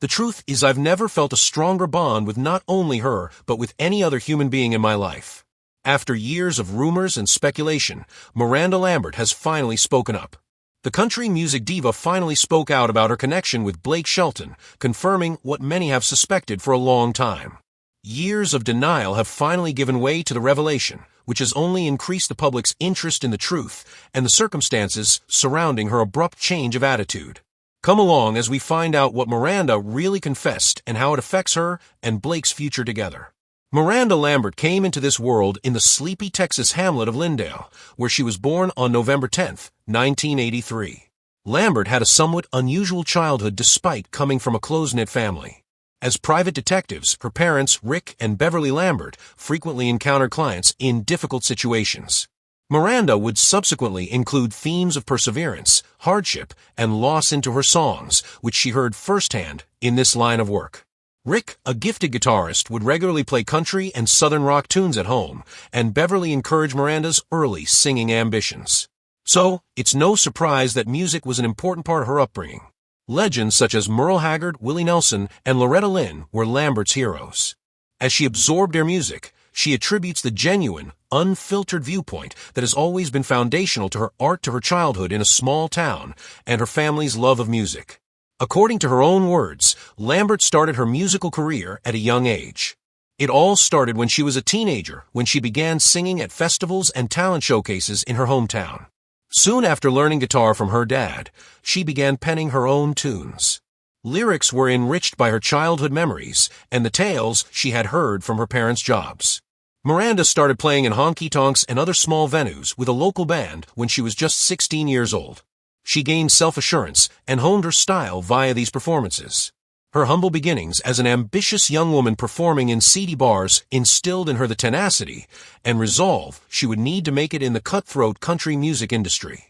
The truth is I've never felt a stronger bond with not only her, but with any other human being in my life. After years of rumors and speculation, Miranda Lambert has finally spoken up. The country music diva finally spoke out about her connection with Blake Shelton, confirming what many have suspected for a long time. Years of denial have finally given way to the revelation, which has only increased the public's interest in the truth and the circumstances surrounding her abrupt change of attitude. Come along as we find out what Miranda really confessed and how it affects her and Blake's future together. Miranda Lambert came into this world in the sleepy Texas hamlet of Lindale, where she was born on November 10, 1983. Lambert had a somewhat unusual childhood despite coming from a close-knit family. As private detectives, her parents, Rick and Beverly Lambert, frequently encountered clients in difficult situations. Miranda would subsequently include themes of perseverance, hardship, and loss into her songs, which she heard firsthand in this line of work. Rick, a gifted guitarist, would regularly play country and southern rock tunes at home, and Beverly encouraged Miranda's early singing ambitions. So, it's no surprise that music was an important part of her upbringing. Legends such as Merle Haggard, Willie Nelson, and Loretta Lynn were Lambert's heroes. As she absorbed their music, she attributes the genuine, unfiltered viewpoint that has always been foundational to her art to her childhood in a small town and her family's love of music. According to her own words, Lambert started her musical career at a young age. It all started when she was a teenager, when she began singing at festivals and talent showcases in her hometown. Soon after learning guitar from her dad, she began penning her own tunes. Lyrics were enriched by her childhood memories and the tales she had heard from her parents' jobs. Miranda started playing in honky-tonks and other small venues with a local band when she was just 16 years old. She gained self-assurance and honed her style via these performances. Her humble beginnings as an ambitious young woman performing in seedy bars instilled in her the tenacity and resolve she would need to make it in the cutthroat country music industry.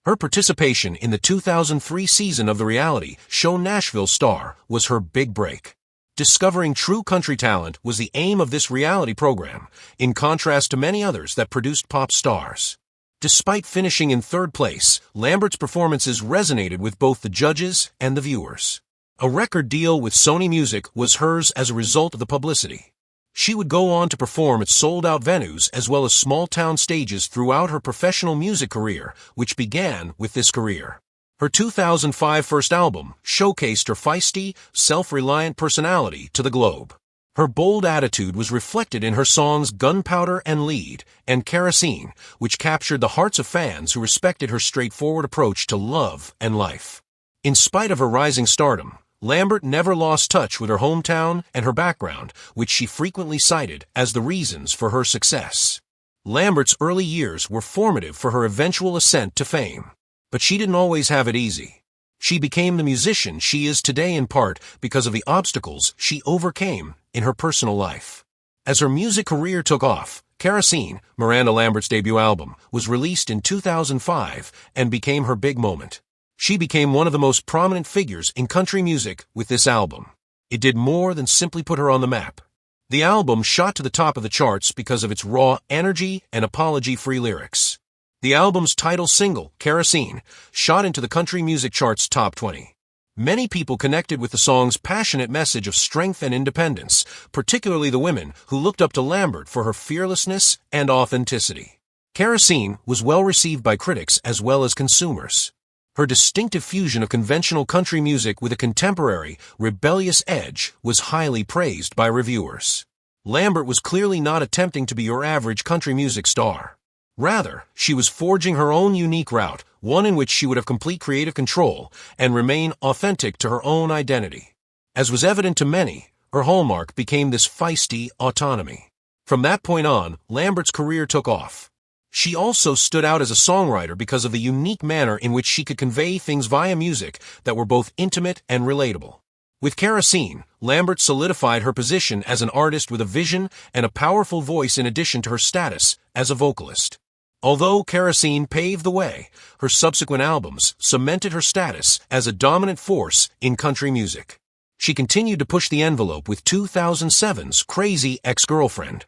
Her participation in the 2003 season of the reality show Nashville Star was her big break. Discovering true country talent was the aim of this reality program, in contrast to many others that produced pop stars. Despite finishing in third place, Lambert's performances resonated with both the judges and the viewers. A record deal with Sony Music was hers as a result of the publicity. She would go on to perform at sold-out venues as well as small-town stages throughout her professional music career, which began with this career. Her 2005 first album showcased her feisty, self-reliant personality to the globe. Her bold attitude was reflected in her songs Gunpowder and Lead and Kerosene, which captured the hearts of fans who respected her straightforward approach to love and life. In spite of her rising stardom, Lambert never lost touch with her hometown and her background, which she frequently cited as the reasons for her success. Lambert's early years were formative for her eventual ascent to fame. But she didn't always have it easy. She became the musician she is today in part because of the obstacles she overcame in her personal life. As her music career took off, Kerosene, Miranda Lambert's debut album, was released in 2005 and became her big moment. She became one of the most prominent figures in country music with this album. It did more than simply put her on the map. The album shot to the top of the charts because of its raw energy and apology-free lyrics. The album's title single, Kerosene, shot into the country music chart's top 20. Many people connected with the song's passionate message of strength and independence, particularly the women who looked up to Lambert for her fearlessness and authenticity. Kerosene was well received by critics as well as consumers. Her distinctive fusion of conventional country music with a contemporary, rebellious edge was highly praised by reviewers. Lambert was clearly not attempting to be your average country music star. Rather, she was forging her own unique route, one in which she would have complete creative control and remain authentic to her own identity. As was evident to many, her hallmark became this feisty autonomy. From that point on, Lambert's career took off. She also stood out as a songwriter because of the unique manner in which she could convey things via music that were both intimate and relatable. With Kerosene, Lambert solidified her position as an artist with a vision and a powerful voice in addition to her status as a vocalist. Although Kerosene paved the way, her subsequent albums cemented her status as a dominant force in country music. She continued to push the envelope with 2007's Crazy Ex-Girlfriend.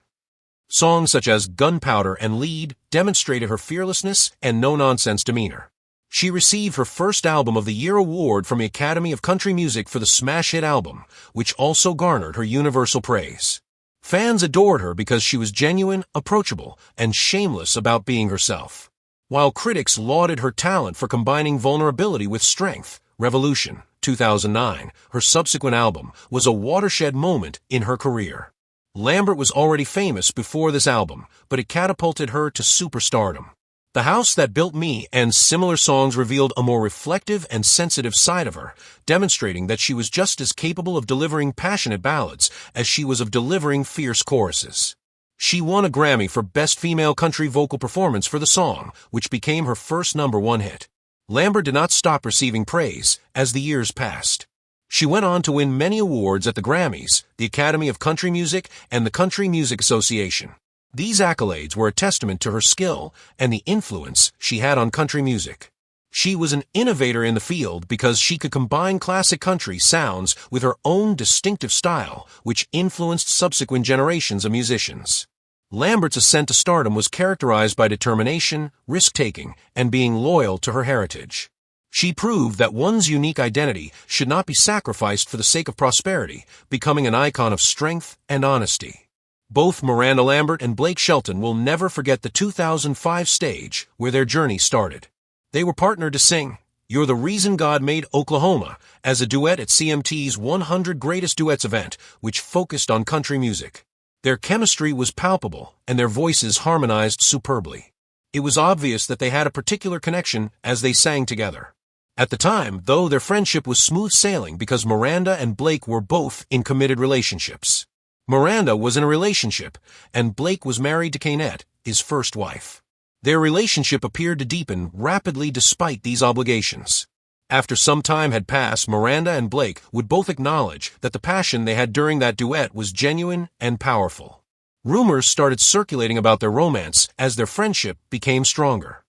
Songs such as Gunpowder and Lead demonstrated her fearlessness and no-nonsense demeanor. She received her first Album of the Year award from the Academy of Country Music for the smash hit album, which also garnered her universal praise. Fans adored her because she was genuine, approachable, and shameless about being herself. While critics lauded her talent for combining vulnerability with strength, Revolution, 2009, her subsequent album, was a watershed moment in her career. Lambert was already famous before this album, but it catapulted her to superstardom. The House That Built Me and similar songs revealed a more reflective and sensitive side of her, demonstrating that she was just as capable of delivering passionate ballads as she was of delivering fierce choruses. She won a Grammy for Best Female Country Vocal Performance for the song, which became her first #1 hit. Lambert did not stop receiving praise as the years passed. She went on to win many awards at the Grammys, the Academy of Country Music, and the Country Music Association. These accolades were a testament to her skill and the influence she had on country music. She was an innovator in the field because she could combine classic country sounds with her own distinctive style, which influenced subsequent generations of musicians. Lambert's ascent to stardom was characterized by determination, risk-taking, and being loyal to her heritage. She proved that one's unique identity should not be sacrificed for the sake of prosperity, becoming an icon of strength and honesty. Both Miranda Lambert and Blake Shelton will never forget the 2005 stage where their journey started. They were partnered to sing "You're the Reason God Made Oklahoma" as a duet at CMT's 100 Greatest Duets event, which focused on country music. Their chemistry was palpable, and their voices harmonized superbly. It was obvious that they had a particular connection as they sang together. At the time, though, their friendship was smooth sailing because Miranda and Blake were both in committed relationships. Miranda was in a relationship, and Blake was married to Kaynette, his first wife. Their relationship appeared to deepen rapidly despite these obligations. After some time had passed, Miranda and Blake would both acknowledge that the passion they had during that duet was genuine and powerful. Rumors started circulating about their romance as their friendship became stronger.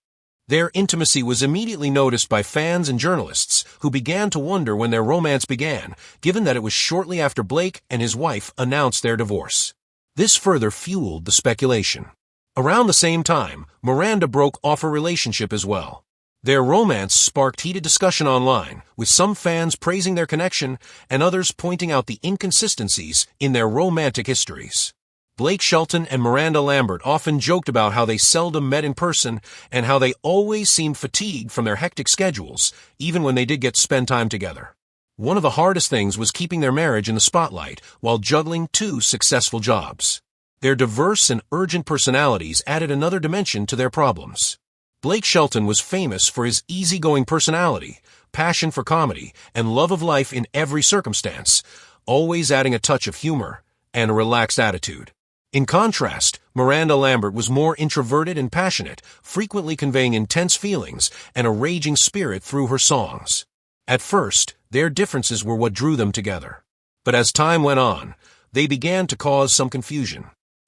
Their intimacy was immediately noticed by fans and journalists, who began to wonder when their romance began, given that it was shortly after Blake and his wife announced their divorce. This further fueled the speculation. Around the same time, Miranda broke off her relationship as well. Their romance sparked heated discussion online, with some fans praising their connection and others pointing out the inconsistencies in their romantic histories. Blake Shelton and Miranda Lambert often joked about how they seldom met in person and how they always seemed fatigued from their hectic schedules, even when they did get to spend time together. One of the hardest things was keeping their marriage in the spotlight while juggling 2 successful jobs. Their diverse and urgent personalities added another dimension to their problems. Blake Shelton was famous for his easygoing personality, passion for comedy, and love of life in every circumstance, always adding a touch of humor and a relaxed attitude. In contrast, Miranda Lambert was more introverted and passionate, frequently conveying intense feelings and a raging spirit through her songs. At first, their differences were what drew them together. But as time went on, they began to cause some confusion.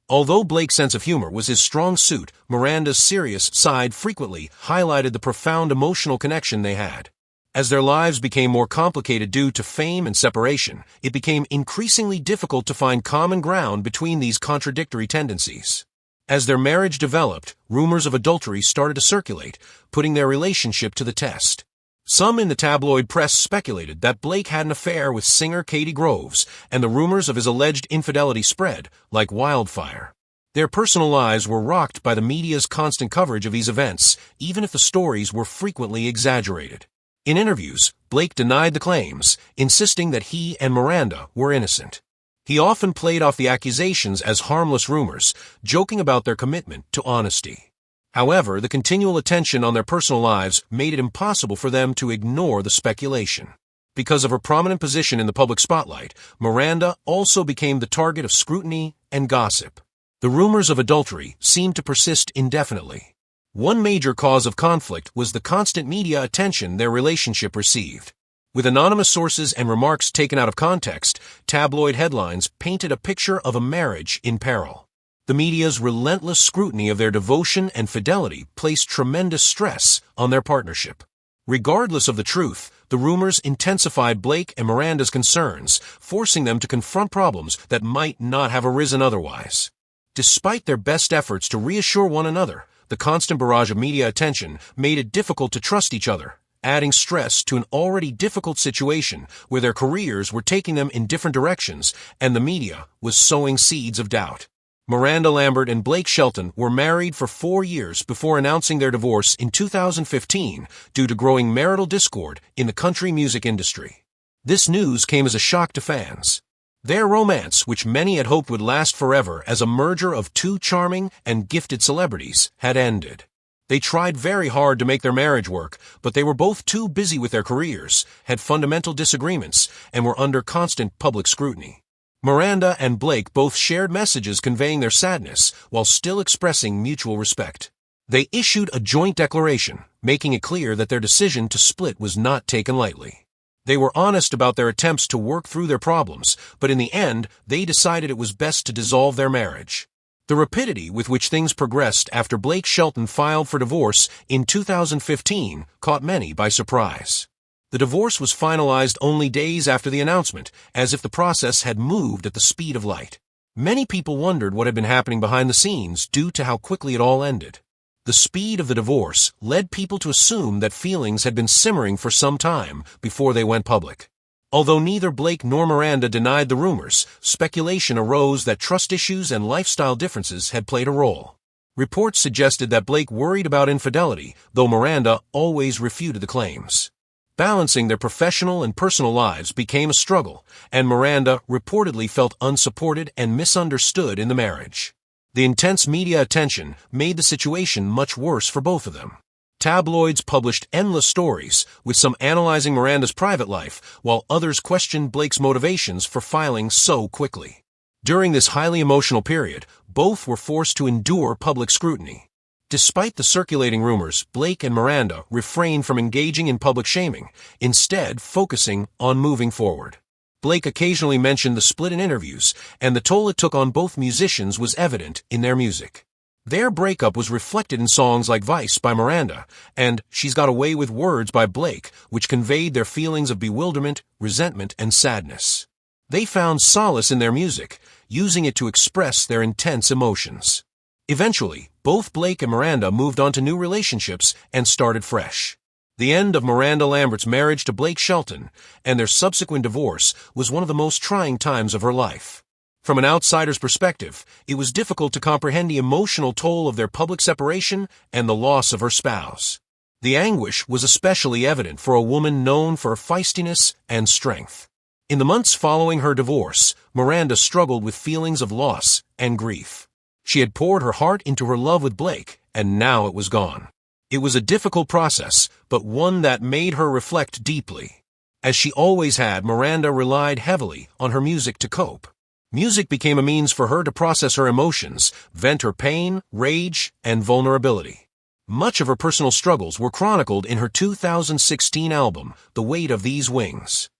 Although Blake's sense of humor was his strong suit, Miranda's serious side frequently highlighted the profound emotional connection they had. As their lives became more complicated due to fame and separation, it became increasingly difficult to find common ground between these contradictory tendencies. As their marriage developed, rumors of adultery started to circulate, putting their relationship to the test. Some in the tabloid press speculated that Blake had an affair with singer Katie Groves, and the rumors of his alleged infidelity spread like wildfire. Their personal lives were rocked by the media's constant coverage of these events, even if the stories were frequently exaggerated. In interviews, Blake denied the claims, insisting that he and Miranda were innocent. He often played off the accusations as harmless rumors, joking about their commitment to honesty. However, the continual attention on their personal lives made it impossible for them to ignore the speculation. Because of her prominent position in the public spotlight, Miranda also became the target of scrutiny and gossip. The rumors of adultery seemed to persist indefinitely. One major cause of conflict was the constant media attention their relationship received. With anonymous sources and remarks taken out of context, tabloid headlines painted a picture of a marriage in peril. The media's relentless scrutiny of their devotion and fidelity placed tremendous stress on their partnership. Regardless of the truth, the rumors intensified Blake and Miranda's concerns, forcing them to confront problems that might not have arisen otherwise. Despite their best efforts to reassure one another, the constant barrage of media attention made it difficult to trust each other, adding stress to an already difficult situation where their careers were taking them in different directions and the media was sowing seeds of doubt. Miranda Lambert and Blake Shelton were married for 4 years before announcing their divorce in 2015 due to growing marital discord in the country music industry. This news came as a shock to fans. Their romance, which many had hoped would last forever as a merger of two charming and gifted celebrities, had ended. They tried very hard to make their marriage work, but they were both too busy with their careers, had fundamental disagreements, and were under constant public scrutiny. Miranda and Blake both shared messages conveying their sadness while still expressing mutual respect. They issued a joint declaration, making it clear that their decision to split was not taken lightly. They were honest about their attempts to work through their problems, but in the end, they decided it was best to dissolve their marriage. The rapidity with which things progressed after Blake Shelton filed for divorce in 2015 caught many by surprise. The divorce was finalized only days after the announcement, as if the process had moved at the speed of light. Many people wondered what had been happening behind the scenes due to how quickly it all ended. The speed of the divorce led people to assume that feelings had been simmering for some time before they went public. Although neither Blake nor Miranda denied the rumors, speculation arose that trust issues and lifestyle differences had played a role. Reports suggested that Blake worried about infidelity, though Miranda always refuted the claims. Balancing their professional and personal lives became a struggle, and Miranda reportedly felt unsupported and misunderstood in the marriage. The intense media attention made the situation much worse for both of them. Tabloids published endless stories, with some analyzing Miranda's private life, while others questioned Blake's motivations for filing so quickly. During this highly emotional period, both were forced to endure public scrutiny. Despite the circulating rumors, Blake and Miranda refrained from engaging in public shaming, instead focusing on moving forward. Blake occasionally mentioned the split in interviews, and the toll it took on both musicians was evident in their music. Their breakup was reflected in songs like Vice by Miranda and She's Got Away with Words by Blake, which conveyed their feelings of bewilderment, resentment, and sadness. They found solace in their music, using it to express their intense emotions. Eventually, both Blake and Miranda moved on to new relationships and started fresh. The end of Miranda Lambert's marriage to Blake Shelton and their subsequent divorce was one of the most trying times of her life. From an outsider's perspective, it was difficult to comprehend the emotional toll of their public separation and the loss of her spouse. The anguish was especially evident for a woman known for her feistiness and strength. In the months following her divorce, Miranda struggled with feelings of loss and grief. She had poured her heart into her love with Blake, and now it was gone. It was a difficult process, but one that made her reflect deeply. As she always had, Miranda relied heavily on her music to cope. Music became a means for her to process her emotions, vent her pain, rage, and vulnerability. Much of her personal struggles were chronicled in her 2016 album, The Weight of These Wings.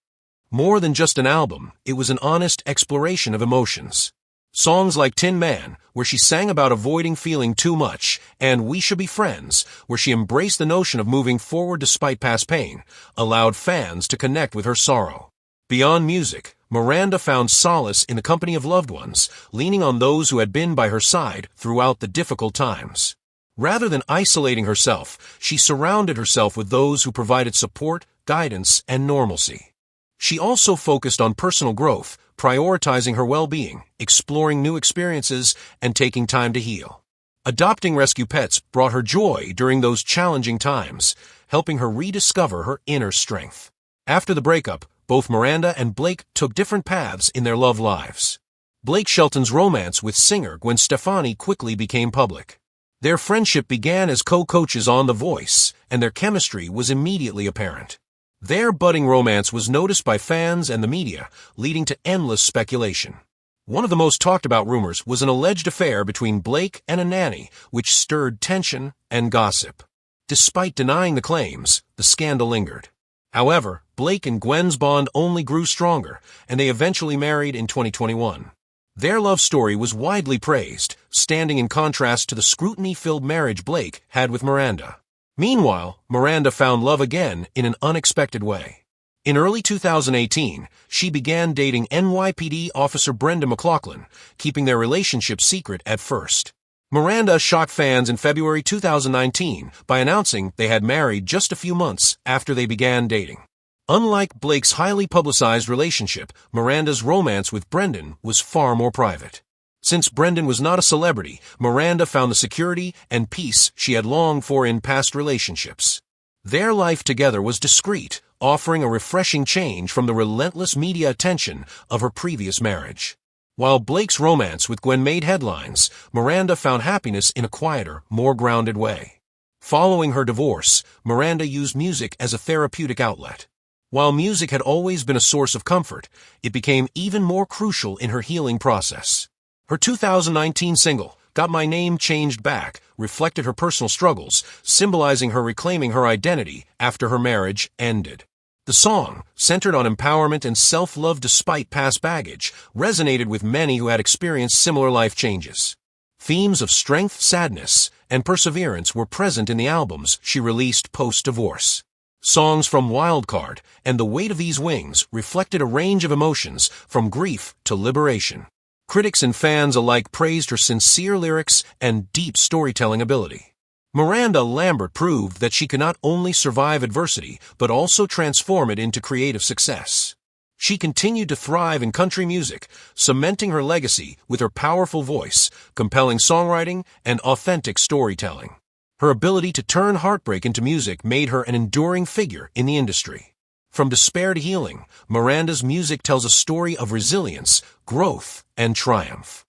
More than just an album, it was an honest exploration of emotions. Songs like Tin Man, where she sang about avoiding feeling too much, and We Should Be Friends, where she embraced the notion of moving forward despite past pain, allowed fans to connect with her sorrow. Beyond music, Miranda found solace in the company of loved ones, leaning on those who had been by her side throughout the difficult times. Rather than isolating herself, she surrounded herself with those who provided support, guidance, and normalcy. She also focused on personal growth, prioritizing her well-being, exploring new experiences, and taking time to heal. Adopting rescue pets brought her joy during those challenging times, helping her rediscover her inner strength. After the breakup, both Miranda and Blake took different paths in their love lives. Blake Shelton's romance with singer Gwen Stefani quickly became public. Their friendship began as co-coaches on The Voice, and their chemistry was immediately apparent. Their budding romance was noticed by fans and the media, leading to endless speculation. One of the most talked about rumors was an alleged affair between Blake and a nanny, which stirred tension and gossip. Despite denying the claims, the scandal lingered. However, Blake and Gwen's bond only grew stronger, and they eventually married in 2021. Their love story was widely praised, standing in contrast to the scrutiny-filled marriage Blake had with Miranda. Meanwhile, Miranda found love again in an unexpected way. In early 2018, she began dating NYPD Officer Brenda McLaughlin, keeping their relationship secret at first. Miranda shocked fans in February 2019 by announcing they had married just a few months after they began dating. Unlike Blake's highly publicized relationship, Miranda's romance with Brendan was far more private. Since Brendan was not a celebrity, Miranda found the security and peace she had longed for in past relationships. Their life together was discreet, offering a refreshing change from the relentless media attention of her previous marriage. While Blake's romance with Gwen made headlines, Miranda found happiness in a quieter, more grounded way. Following her divorce, Miranda used music as a therapeutic outlet. While music had always been a source of comfort, it became even more crucial in her healing process. Her 2019 single, Got My Name Changed Back, reflected her personal struggles, symbolizing her reclaiming her identity after her marriage ended. The song, centered on empowerment and self-love despite past baggage, resonated with many who had experienced similar life changes. Themes of strength, sadness, and perseverance were present in the albums she released post-divorce. Songs from Wildcard and The Weight of These Wings reflected a range of emotions from grief to liberation. Critics and fans alike praised her sincere lyrics and deep storytelling ability. Miranda Lambert proved that she could not only survive adversity, but also transform it into creative success. She continued to thrive in country music, cementing her legacy with her powerful voice, compelling songwriting, and authentic storytelling. Her ability to turn heartbreak into music made her an enduring figure in the industry. From despair to healing, Miranda's music tells a story of resilience, growth, and triumph.